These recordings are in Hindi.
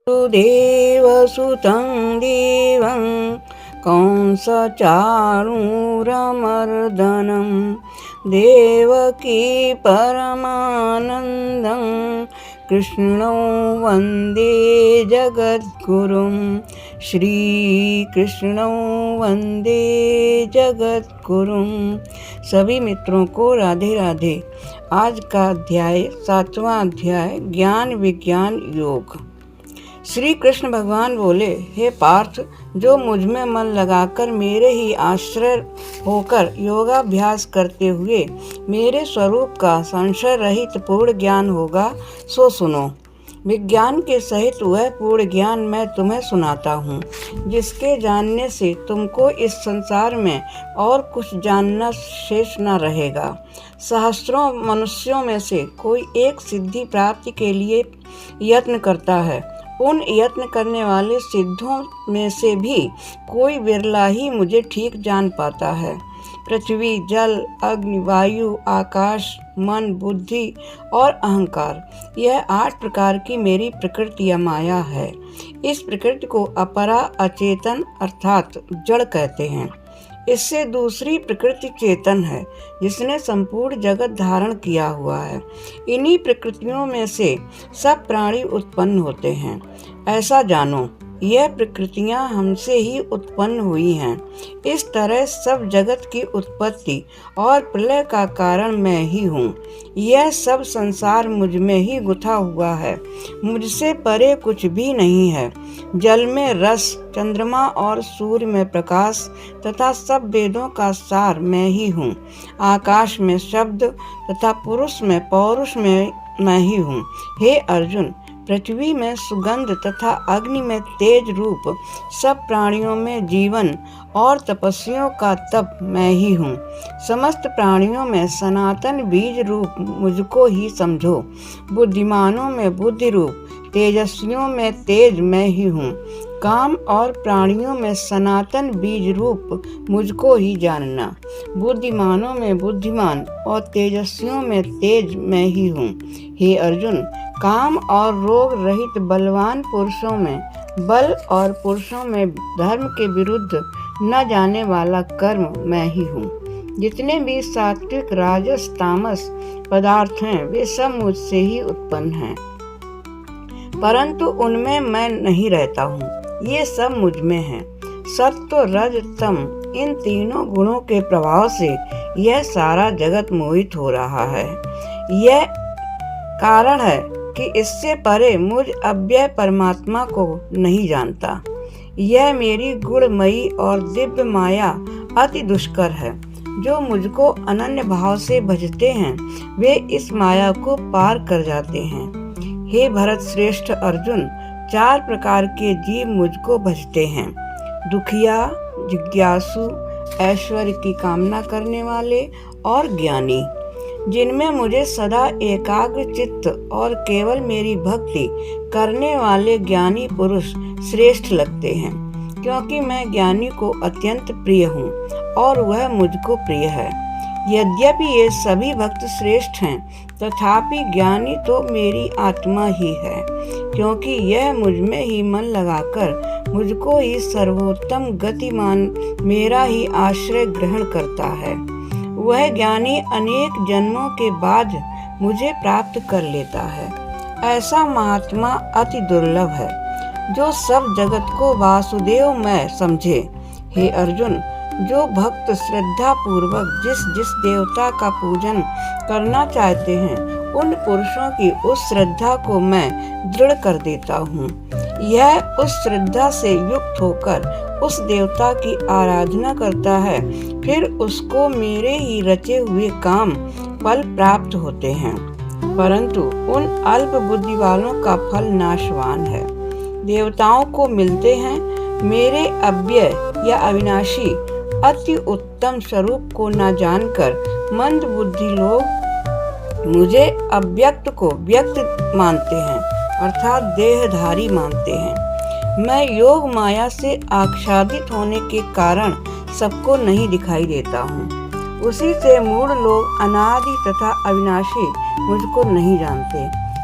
देवसुतं देवं कंसचाणूरमर्दनं देवकी परमानन्दं कृष्णं वन्दे जगद्गुरुं श्रीकृष्णं वन्दे जगद्गुरुं। सभी मित्रों को राधे राधे। आज का अध्याय 7वां अध्याय ज्ञान विज्ञान योग। श्री कृष्ण भगवान बोले, हे पार्थ, जो मुझ में मन लगाकर मेरे ही आश्रय होकर योगाभ्यास करते हुए मेरे स्वरूप का संशय रहित पूर्ण ज्ञान होगा, सो सुनो। विज्ञान के सहित वह पूर्ण ज्ञान मैं तुम्हें सुनाता हूँ, जिसके जानने से तुमको इस संसार में और कुछ जानना शेष न रहेगा। सहस्त्रों मनुष्यों में से कोई एक सिद्धि प्राप्ति के लिए यत्न करता है। उन यत्न करने वाले सिद्धों में से भी कोई विरला ही मुझे ठीक जान पाता है। पृथ्वी, जल, अग्नि, वायु, आकाश, मन, बुद्धि और अहंकार, यह 8 प्रकार की मेरी प्रकृति या माया है। इस प्रकृति को अपरा अचेतन अर्थात जड़ कहते हैं। इससे दूसरी प्रकृति चेतन है, जिसने संपूर्ण जगत धारण किया हुआ है। इन्हीं प्रकृतियों में से सब प्राणी उत्पन्न होते हैं। ऐसा जानो, यह प्रकृतियां हमसे ही उत्पन्न हुई हैं। इस तरह सब जगत की उत्पत्ति और प्रलय का कारण मैं ही हूँ। यह सब संसार मुझ में ही गुथा हुआ है। मुझसे परे कुछ भी नहीं है। जल में रस, चंद्रमा और सूर्य में प्रकाश तथा सब वेदों का सार मैं ही हूँ। आकाश में शब्द तथा पुरुष में पौरुष में मैं ही हूँ। हे अर्जुन, पृथ्वी में सुगंध तथा अग्नि में तेज रूप, सब प्राणियों में जीवन और तपस्वियों का तप मैं ही हूँ। समस्त प्राणियों में सनातन बीज रूप मुझको ही समझो। बुद्धिमानों में बुद्धि रूप, तेजस्वियों में तेज मैं ही हूँ। काम और प्राणियों में सनातन बीज रूप मुझको ही जानना। बुद्धिमानों में बुद्धिमान और तेजस्वियों में तेज मैं ही हूँ। हे अर्जुन, काम और रोग रहित बलवान पुरुषों में बल और पुरुषों में धर्म के विरुद्ध न जाने वाला कर्म मैं ही हूँ। जितने भी सात्विक, राजस, तामस पदार्थ हैं, वे सब मुझसे ही उत्पन्न हैं, परंतु उनमें मैं नहीं रहता हूँ। ये सब मुझ में है। सत्व, रज, तम, इन तीनों गुणों के प्रभाव से यह सारा जगत मोहित हो रहा है। यह कारण है कि इससे परे मुझ अव्यय परमात्मा को नहीं जानता। यह मेरी गुणमयी और दिव्य माया अति दुष्कर है। जो मुझको अनन्य भाव से भजते हैं, वे इस माया को पार कर जाते हैं। हे भरत श्रेष्ठ अर्जुन, 4 प्रकार के जीव मुझको भजते हैं। दुखिया, जिज्ञासु, ऐश्वर्य की कामना करने वाले और ज्ञानी। जिनमें मुझे सदा एकाग्र चित्त और केवल मेरी भक्ति करने वाले ज्ञानी पुरुष श्रेष्ठ लगते हैं, क्योंकि मैं ज्ञानी को अत्यंत प्रिय हूँ और वह मुझको प्रिय है। यद्यपि ये सभी भक्त श्रेष्ठ हैं, तथापि ज्ञानी तो मेरी आत्मा ही है, क्योंकि यह मुझ में ही मन लगाकर मुझको ही सर्वोत्तम गतिमान मेरा ही आश्रय ग्रहण करता है। वह ज्ञानी अनेक जन्मों के बाद मुझे प्राप्त कर लेता है। ऐसा महात्मा अति दुर्लभ है, जो सब जगत को वासुदेव में समझे। हे अर्जुन, जो भक्त श्रद्धा पूर्वक जिस जिस देवता का पूजन करना चाहते हैं, उन पुरुषों की उस श्रद्धा को मैं दृढ़ कर देता हूँ। यह उस श्रद्धा से युक्त होकर उस देवता की आराधना करता है, फिर उसको मेरे ही रचे हुए काम फल प्राप्त होते हैं। परंतु उन अल्प बुद्धि वालों का फल नाशवान है। देवताओं को मिलते हैं मेरे अव्यय या अविनाशी अति उत्तम स्वरूप को न जानकर मंद बुद्धि लोग मुझे अव्यक्त को व्यक्त मानते हैं, अर्थात देहधारी मानते हैं। मैं योग माया से आच्छादित होने के कारण सबको नहीं दिखाई देता हूँ। उसी से मूढ़ लोग अनादि तथा अविनाशी मुझको नहीं जानते।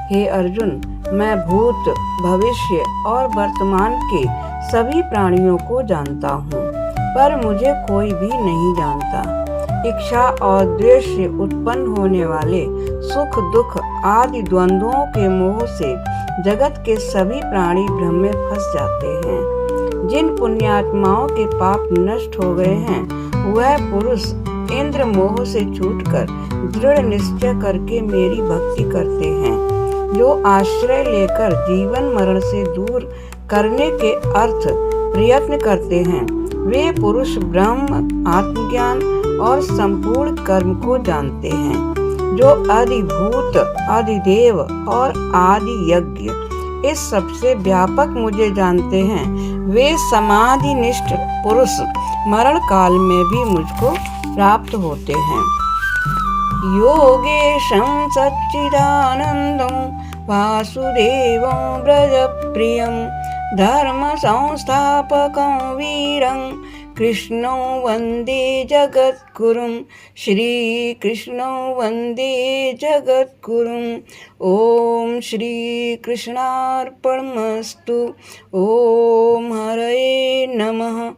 हे अर्जुन, मैं भूत, भविष्य और वर्तमान के सभी प्राणियों को जानता हूँ, पर मुझे कोई भी नहीं जानता। इच्छा और द्वेष से उत्पन्न होने वाले सुख दुख आदि द्वंद्वों के मोह से जगत के सभी प्राणी भ्रम में फंस जाते हैं। जिन पुण्यात्माओं के पाप नष्ट हो गए हैं, वह पुरुष इंद्र मोह से छूटकर दृढ़ निश्चय करके मेरी भक्ति करते हैं। जो आश्रय लेकर जीवन मरण से दूर करने के अर्थ प्रयत्न करते हैं, वे पुरुष ब्रह्म, आत्मज्ञान और संपूर्ण कर्म को जानते हैं। जो अधिभूत, अधिदेव और आदि यज्ञ इस सबसे व्यापक मुझे जानते हैं, वे समाधिनिष्ठ पुरुष मरण काल में भी मुझको प्राप्त होते हैं। योगेशं सच्चिदानंदं वासुदेवं व्रजप्रियं धर्म संस्थापकं वीरं कृष्णं वन्दे जगद्गुरुं। श्री कृष्णं वन्दे जगद्गुरुं। ओम श्री कृष्णार्पणमस्तु। ओम हरये नमः।